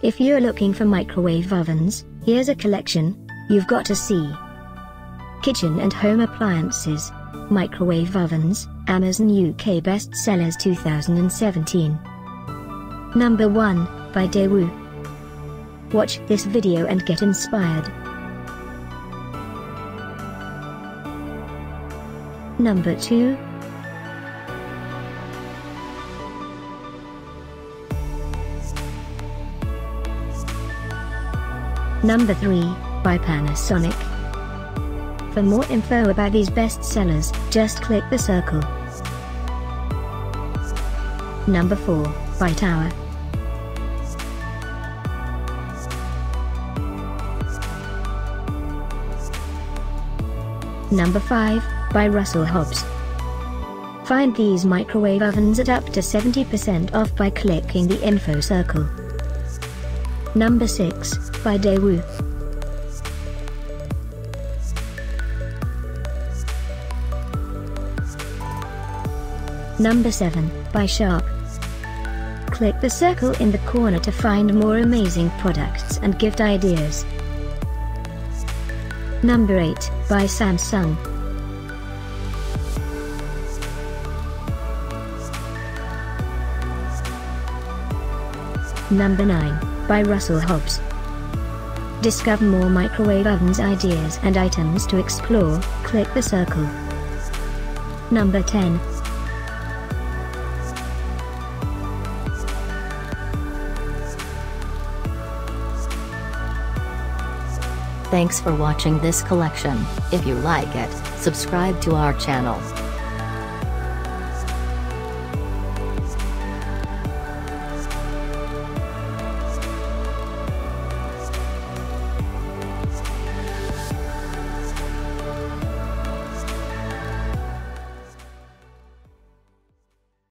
If you're looking for microwave ovens, here's a collection you've got to see. Kitchen and home appliances, microwave ovens, Amazon UK bestsellers 2017. Number 1, by Daewoo. Watch this video and get inspired. Number 2. Number 3, by Panasonic. For more info about these bestsellers, just click the circle. Number 4, by Tower. Number 5, by Hobbs. Find these microwave ovens at up to 70% off by clicking the info circle. Number 6, by Daewoo. Number 7, by Sharp. Click the circle in the corner to find more amazing products and gift ideas. Number 8, by Samsung. Number 9, by Hobbs. Discover more microwave ovens ideas and items to explore, click the circle. Number 10. Thanks for watching this collection. If you like it, subscribe to our channel.